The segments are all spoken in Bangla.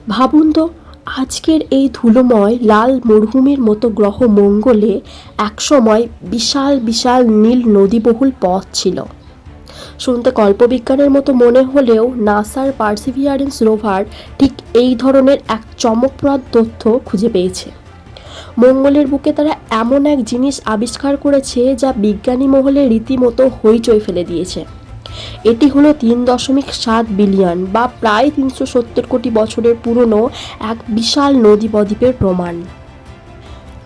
ভাবুন তো, আজকের এই ধুলোময় লাল মরুভূমির মতো গ্রহ মঙ্গলে একসময় বিশাল বিশাল নীল নদীবহুল পথ ছিল। শুনতে কল্পবিজ্ঞানের মতো মনে হলেও নাসার পার্সিভিয়ারেন্স রোভার ঠিক এই ধরনের এক চমকপ্রদ তথ্য খুঁজে পেয়েছে। মঙ্গলের বুকে তারা এমন এক জিনিস আবিষ্কার করেছে যা বিজ্ঞানী মহলে রীতিমতো হইচই ফেলে দিয়েছে। এটি হলো 3.7 বিলিয়ন বা প্রায় 370 কোটি বছরের পুরনো এক বিশাল নদী বদ্বীপের প্রমাণ।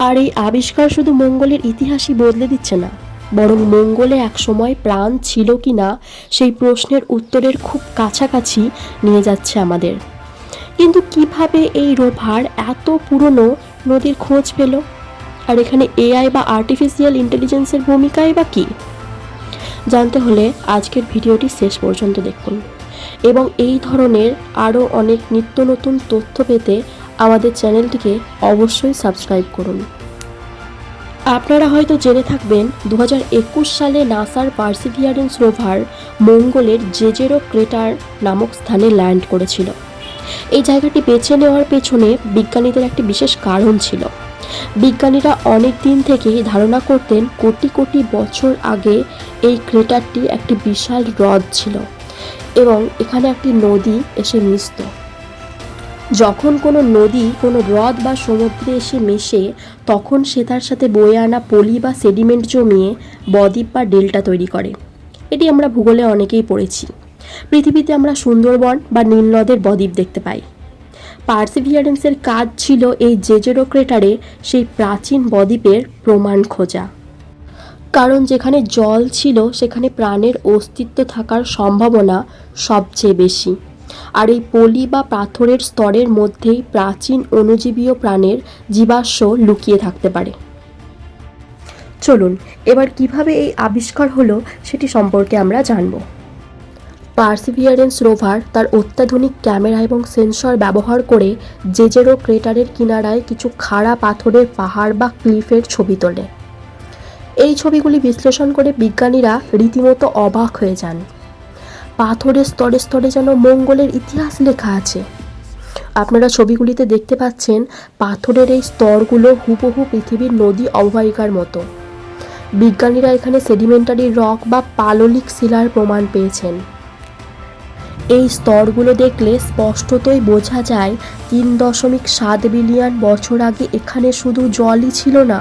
আর এই আবিষ্কার শুধু মঙ্গলের ইতিহাসই বদলে দিচ্ছে না, বরং মঙ্গলে একসময় প্রাণ ছিল কি না সেই প্রশ্নের উত্তরের খুব কাছাকাছি নিয়ে যাচ্ছে আমাদের। কিন্তু কিভাবে এই রোভার এত পুরনো নদীর খোঁজ পেল? আর এখানে এআই বা আর্টিফিশিয়াল ইন্টেলিজেন্সের ভূমিকাই বা কী? জানতে হলে আজকের ভিডিওটি শেষ পর্যন্ত দেখুন এবং এই ধরনের আরও অনেক নিত্য নতুন তথ্য পেতে আমাদের চ্যানেলটিকে অবশ্যই সাবস্ক্রাইব করুন। আপনারা হয়তো জেনে থাকবেন 2021 সালে নাসার পার্সিভিয়ারেন্স রোভার মঙ্গলের জেজেরো ক্রেটার নামক স্থানে ল্যান্ড করেছিল। এই জায়গাটি বেছে নেওয়ার পেছনে বিজ্ঞানীদের একটি বিশেষ কারণ ছিল। বিজ্ঞানীরা অনেক দিন থেকেই ধারণা করতেন কোটি কোটি বছর আগে এই ক্রেটারটি একটি বিশাল হ্রদ ছিল এবং এখানে একটি নদী এসে মিশত। যখন কোনো নদী কোনো হ্রদ বা সমুদ্রে এসে মেশে, তখন সে তার সাথে বয়ে আনা পলি বা সেডিমেন্ট জমিয়ে বদ্বীপ বা ডেল্টা তৈরি করে। এটি আমরা ভূগোলে অনেকেই পড়েছি। পৃথিবীতে আমরা সুন্দরবন বা নীল নদের বদ্বীপ দেখতে পাই। পার্সিভিয়ারেন্সের কাজ ছিল এই জেজেরো ক্রেটারে সেই প্রাচীন বদ্বীপের প্রমাণ খোঁজা। কারণ যেখানে জল ছিল সেখানে প্রাণের অস্তিত্ব থাকার সম্ভাবনা সবচেয়ে বেশি। আর এই পলি বা পাথরের স্তরের মধ্যেই প্রাচীন অণুজীবীয় প্রাণের জীবাশ্ম লুকিয়ে থাকতে পারে। চলুন এবার কিভাবে এই আবিষ্কার হলো সেটি সম্পর্কে আমরা জানব। পার্সিভিয়ারেন্স রোভার তার অত্যাধুনিক ক্যামেরা এবং সেন্সর ব্যবহার করে জেজেরো ক্রেটারের কিনারায় কিছু খাড়া পাথরের পাহাড় বা ক্লিফের ছবি তোলে। এই ছবিগুলি বিশ্লেষণ করে বিজ্ঞানীরা রীতিমতো অবাক হয়ে যান। পাথরের স্তরে স্তরে যেন মঙ্গলের ইতিহাস লেখা আছে। আপনারা ছবিগুলিতে দেখতে পাচ্ছেন পাথরের এই স্তরগুলো হুবহু পৃথিবীর নদী অববাহিকার মতো। বিজ্ঞানীরা এখানে সেডিমেন্টারি রক বা পাললিক শিলার প্রমাণ পেয়েছেন। এই স্তরগুলো দেখলে স্পষ্টতই বোঝা যায় 3.7 বিলিয়ন বছর আগে এখানে শুধু জলই ছিল না,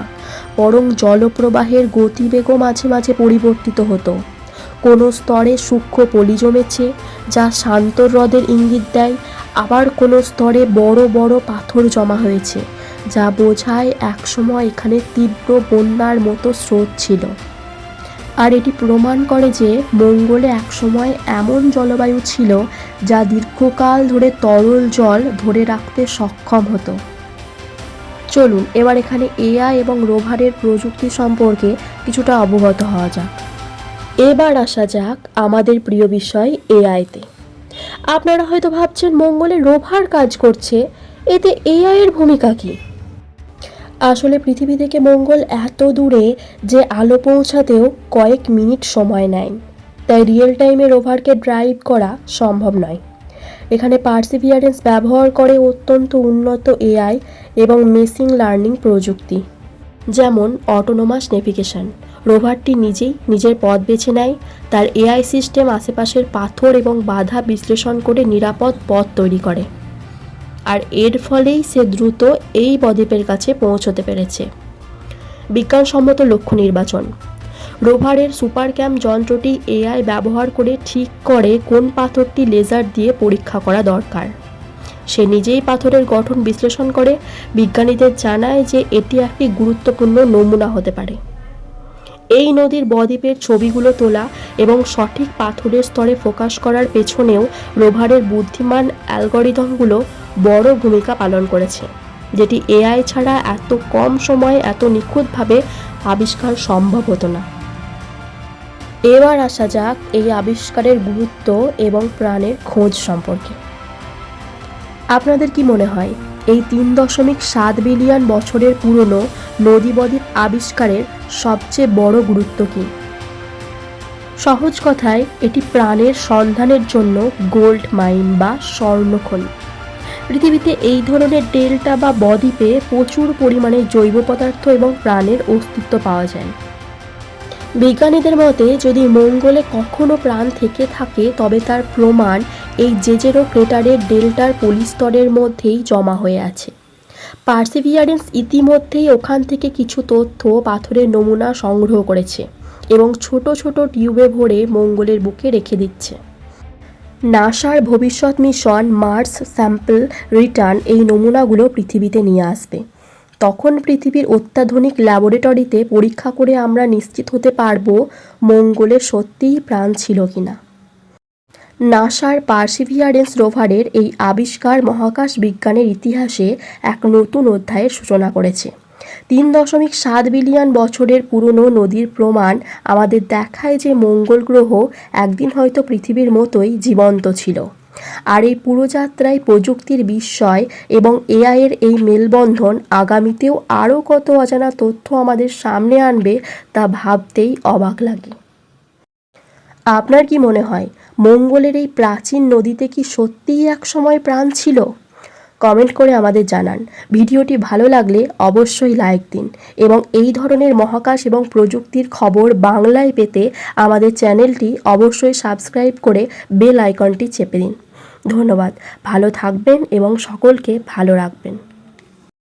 বরং জলপ্রবাহের গতিবেগও মাঝে মাঝে পরিবর্তিত হতো। কোনো স্তরে সূক্ষ্ম পলি জমেছে যা শান্ত হ্রদের ইঙ্গিত দেয়, আবার কোনো স্তরে বড় বড় পাথর জমা হয়েছে যা বোঝায় একসময় এখানে তীব্র বন্যার মতো স্রোত ছিল। আর এটি প্রমাণ করে যে মঙ্গলে একসময় এমন জলবায়ু ছিল যা দীর্ঘকাল ধরে তরল জল ধরে রাখতে সক্ষম হতো। চলুন এবার এখানে এআই এবং রোভারের প্রযুক্তি সম্পর্কে কিছুটা অবগত হওয়া যাক। এবার আসা যাক আমাদের প্রিয় বিষয় এআইতে। আপনারা হয়তো ভাবছেন মঙ্গলে রোভার কাজ করছে, এতে এআই এর ভূমিকা কী? আসলে পৃথিবী থেকে মঙ্গল এত দূরে যে আলো পৌঁছাতেও কয়েক মিনিট সময় নেয়, তাই রিয়েল টাইমে রোভারকে ড্রাইভ করা সম্ভব নয়। এখানে পার্সিভিয়ারেন্স ব্যবহার করে অত্যন্ত উন্নত এআই এবং মেশিন লার্নিং প্রযুক্তি, যেমন অটোনোমাস নেভিগেশন। রোভারটি নিজেই নিজের পথ বেছে নেয়। তার এআই সিস্টেম আশেপাশের পাথর এবং বাধা বিশ্লেষণ করে নিরাপদ পথ তৈরি করে, আর এর ফলেই সে দ্রুত এই বদ্বীপের কাছে পৌঁছতে পেরেছে। বিজ্ঞানসম্মত লক্ষ্য নির্বাচন। রোভারের সুপার ক্যাম যন্ত্রটি এআই ব্যবহার করে ঠিক করে কোন পাথরটি লেজার দিয়ে পরীক্ষা করা দরকার। সে নিজেই পাথরের গঠন বিশ্লেষণ করে বিজ্ঞানীদের জানায় যে এটি একটি গুরুত্বপূর্ণ নমুনা হতে পারে। এই নদীর বদ্বীপের ছবিগুলো তোলা এবং সঠিক পাথরের স্তরে ফোকাস করার পেছনেও রোভারের বুদ্ধিমান অ্যালগরিদমগুলো বড় ভূমিকা পালন করেছে, যেটি এআই ছাড়া এত কম সময়ে এত নিখুঁতভাবে আবিষ্কার সম্ভব হতো না। এবার আসা যাক এই আবিষ্কারের গুরুত্ব এবং প্রাণের খোঁজ সম্পর্কে। আপনাদের কি মনে হয় এই 3.7 বিলিয়ন বছরের পুরনো নদী বদ্বীপ আবিষ্কারের সবচেয়ে বড় গুরুত্ব কী? সহজ কথায় এটি প্রাণের সন্ধানের জন্য গোল্ড মাইন বা স্বর্ণখনি। পৃথিবীতে এই ধরনের ডেল্টা বা বদ্বীপে প্রচুর পরিমাণে জৈব পদার্থ এবং প্রাণের অস্তিত্ব পাওয়া যায়। বিজ্ঞানীদের মতে যদি মঙ্গলে কখনো প্রাণ থেকে থাকে তবে তার প্রমাণ এই জেজেরো ক্রেটারের ডেল্টার পলিস্তরের মধ্যেই জমা হয়ে আছে। পার্সিভিয়ারেন্স ইতিমধ্যেই ওখান থেকে কিছু তথ্য পাথরের নমুনা সংগ্রহ করেছে এবং ছোট ছোট টিউবে ভরে মঙ্গলের বুকে রেখে দিচ্ছে। নাসার ভবিষ্যৎ মিশন মার্স স্যাম্পল রিটার্ন এই নমুনাগুলো পৃথিবীতে নিয়ে আসবে। তখন পৃথিবীর অত্যাধুনিক ল্যাবরেটরিতে পরীক্ষা করে আমরা নিশ্চিত হতে পারবো মঙ্গলে সত্যিই প্রাণ ছিল কিনা। নাসার পার্সিভিয়ারেন্স রোভারের এই আবিষ্কার মহাকাশ বিজ্ঞানের ইতিহাসে এক নতুন অধ্যায়ের সূচনা করেছে। 3.7 বিলিয়ন বছরের পুরনো নদীর প্রমাণ আমাদের দেখায় যে মঙ্গল গ্রহ একদিন হয়তো পৃথিবীর মতোই জীবন্ত ছিল। আর এই পুরো যাত্রায় প্রযুক্তির বিস্ময় এবং এআইয়ের এই মেলবন্ধন আগামীতেও আরও কত অজানা তথ্য আমাদের সামনে আনবে তা ভাবতেই অবাক লাগে। আপনার কি মনে হয় মঙ্গলের এই প্রাচীন নদীতে কি সত্যিই একসময় প্রাণ ছিল? কমেন্ট করে আমাদের জানান। ভিডিওটি ভালো লাগলে অবশ্যই লাইক দিন এবং এই ধরনের মহাকাশ এবং প্রযুক্তির খবর বাংলায় পেতে আমাদের চ্যানেলটি অবশ্যই সাবস্ক্রাইব করে বেল আইকনটি চেপে দিন। ধন্যবাদ। ভালো থাকবেন এবং সকলকে ভালো রাখবেন।